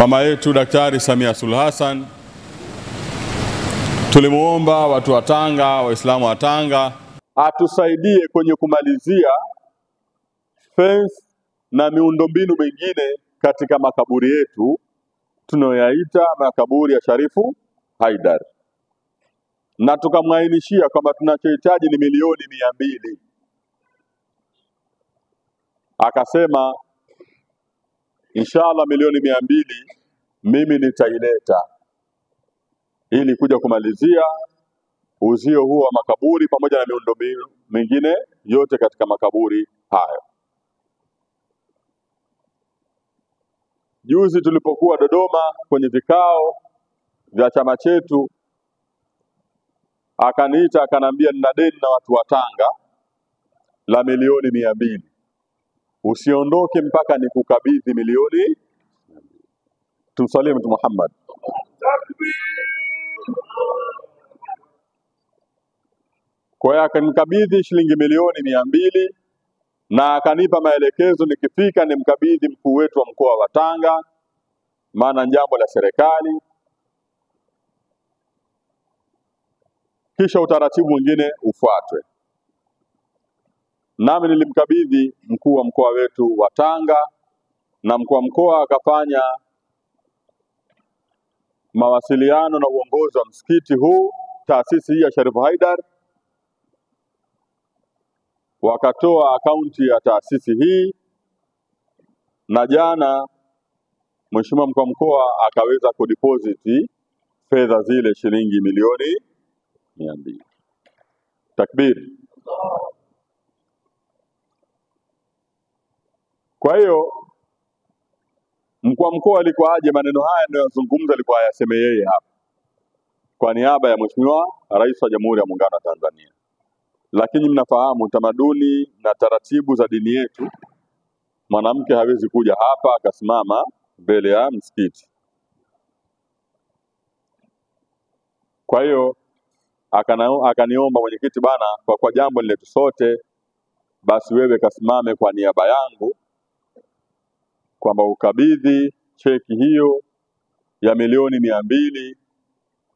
mama yetu Daktari Samia Suluhu Hassan, tulimuomba watu wa Tanga, Waislamu wa Tanga, atusaidie kwenye kumalizia fence na miundombinu mingine katika makaburi yetu tunayoyaita makaburi ya Sharifu Haidar, na tukamwainishia kwamba tunachohitaji ni milioni 200. Akasema inshallah milioni 200 mimi nitaileta ili kuja kumalizia uzio huo wa makaburi pamoja na miundombinu mingine yote katika makaburi hayo. Juzi tulipokuwa Dodoma kwenye vikao vya chama chetu, akaniita akanambia, nina deni na watu wa Tanga la milioni 200. Usiondoke mpaka nikukabidhi milioni. Tumsalie Mtume Muhammad. Kwa hiyo akanikabidhi shilingi milioni 200 na akanipa maelekezo nikifika nimkabidhi mkuu wetu wa mkoa wa Tanga, maana jambo la serikali, kisha utaratibu mwingine ufuatwe. Nami nilimkabidhi mkuu wa mkoa wetu wa Tanga, na mkuu wa mkoa akafanya mawasiliano na uongozi wa msikiti huu, taasisi hii ya Sharifu Haidar, wakatoa akaunti ya taasisi hii, na jana Mheshimiwa mkuu wa mkoa akaweza kudeposit fedha zile shilingi milioni 200. Takbir. Kwa hiyo mkuu wa mkoa alikuwa aje, maneno haya ndio yazungumza, alikuwa ayaseme yeye hapa kwa niaba ya Mheshimiwa Rais wa Jamhuri ya Muungano wa Tanzania. Lakini mnafahamu tamaduni na taratibu za dini yetu, mwanamke hawezi kuja hapa akasimama mbele ya msikiti. Kwa hiyo akaniomba, mwenyekiti bana, kwa jambo letu sote, basi wewe kasimame kwa niaba yangu kwamba ukabidhi cheki hiyo ya milioni 200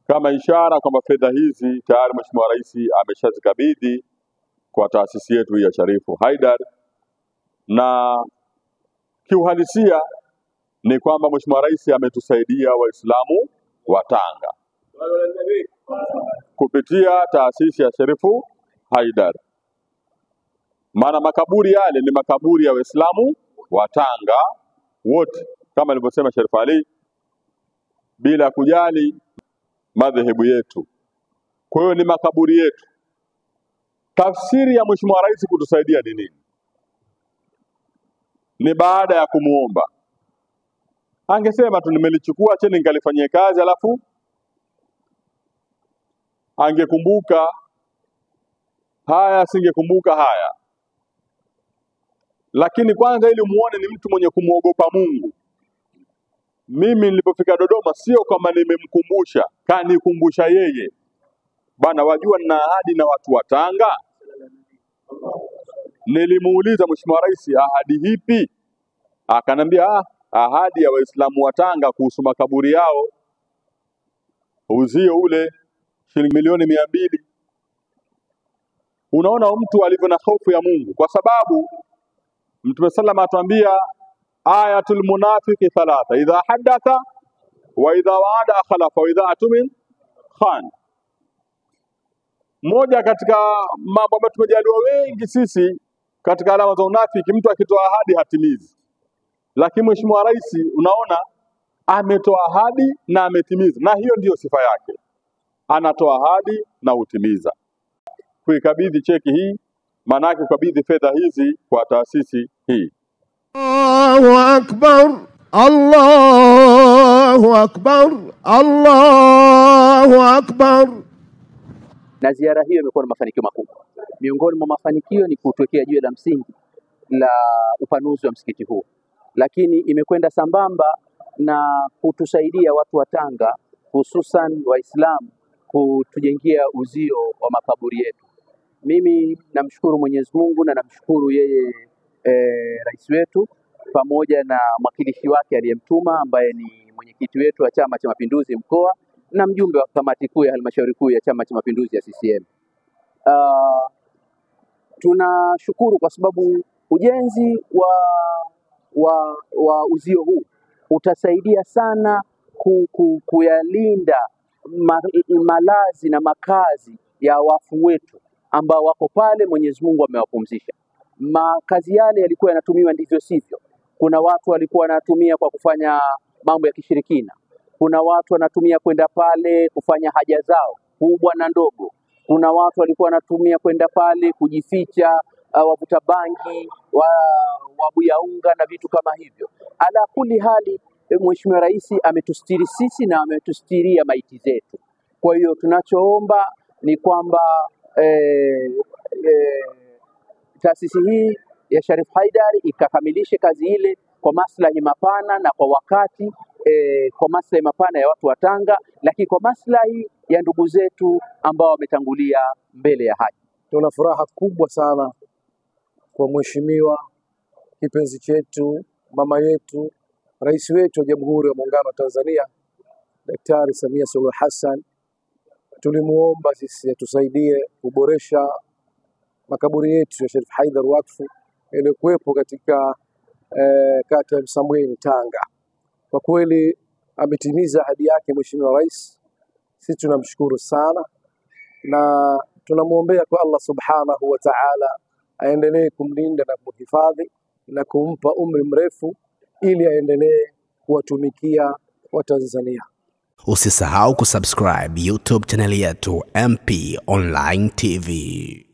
kama ishara kwamba fedha hizi tayari Mheshimiwa Rais ameshazikabidhi kwa taasisi yetu ya Sharifu Haidar. Na kiuhalisia ni kwamba Mheshimiwa Rais ametusaidia Waislamu wa Tanga kupitia taasisi ya Sharifu Haidar, maana makaburi yale ni makaburi ya Waislamu wa Tanga wote, kama alivyosema Sharif Ali, bila kujali madhehebu yetu. Kwa hiyo ni makaburi yetu. Tafsiri ya Mheshimiwa Rais kutusaidia ni nini? Ni baada ya kumuomba, angesema tu nimelichukua chini nikalifanyia kazi, alafu angekumbuka haya, singekumbuka haya. Lakini kwanza ili muone ni mtu mwenye kumwogopa Mungu. Mimi nilipofika Dodoma sio kama nimemkumbusha, kanikumbusha yeye. Bana, wajua nina ahadi na watu wa Tanga. Nilimuuliza Mheshimiwa Rais, ahadi hipi? Akanambia ahadi ya Waislamu wa Tanga kuhusu makaburi yao, uzio ule shilingi milioni 200. Unaona mtu alivyo na hofu ya Mungu, kwa sababu Mtume sallallahu atuambia ayatul munafiki 3: idha hadatha wa idha waada akhlafa wa idha atumin khan. Moja katika mambo ambayo tumejaliwa wengi sisi katika alama za unafiki, mtu akitoa ahadi hatimizi. Lakini Mheshimiwa Rais unaona ametoa ahadi na ametimiza, na hiyo ndiyo sifa yake, anatoa ahadi na hutimiza. Kuikabidhi cheki hii maana yake kukabidhi fedha hizi kwa taasisi hii. Allahu Akbar, Allahu Akbar, Allahu Akbar. Na ziara hiyo imekuwa na mafanikio makubwa. Miongoni mwa mafanikio ni kutuwekea jiwe la msingi la upanuzi wa msikiti huu, lakini imekwenda sambamba na kutusaidia watu wa Tanga, hususan Waislamu, kutujengea uzio wa makaburi yetu. Mimi namshukuru Mwenyezi Mungu na namshukuru yeye rais wetu pamoja na mwakilishi wake aliyemtuma ambaye ni mwenyekiti wetu wa Chama cha Mapinduzi mkoa na mjumbe wa kamati kuu ya halmashauri kuu ya Chama cha Mapinduzi ya CCM. Tunashukuru kwa sababu ujenzi wa uzio huu utasaidia sana kuyalinda malazi na makazi ya wafu wetu ambao wako pale. Mwenyezi Mungu amewapumzisha. Makazi yale yalikuwa yanatumiwa ndivyo sivyo. Kuna watu walikuwa wanatumia kwa kufanya mambo ya kishirikina. Kuna watu wanatumia kwenda pale kufanya haja zao kubwa na ndogo. Kuna watu walikuwa wanatumia kwenda pale kujificha, wavuta bangi, wabuya unga na vitu kama hivyo. Ala kuli hali, Mheshimiwa Rais ametustiri sisi na ametustiria maiti zetu. Kwa hiyo tunachoomba ni kwamba taasisi hii ya Sharif Haidar ikakamilishe kazi ile kwa maslahi mapana na kwa wakati, kwa maslahi mapana ya watu wa Tanga, lakini kwa maslahi ya ndugu zetu ambao wametangulia mbele ya haki. Tuna furaha kubwa sana kwa mheshimiwa kipenzi chetu, mama yetu, rais wetu wa Jamhuri ya Muungano wa Tanzania, Daktari Samia Suluhu Hassan. Tulimuomba sisi atusaidie kuboresha makaburi yetu ya Sharif Haidar Wakfu yaliyokuwepo katika kata ya Msambweni, Tanga. Kwa kweli ametimiza ahadi yake mheshimiwa rais. Sisi tunamshukuru sana na tunamuombea kwa Allah subhanahu wa ta'ala aendelee kumlinda na kumhifadhi na kumpa umri mrefu ili aendelee kuwatumikia Watanzania. Usisahau kusubscribe YouTube channel yetu MP Online TV.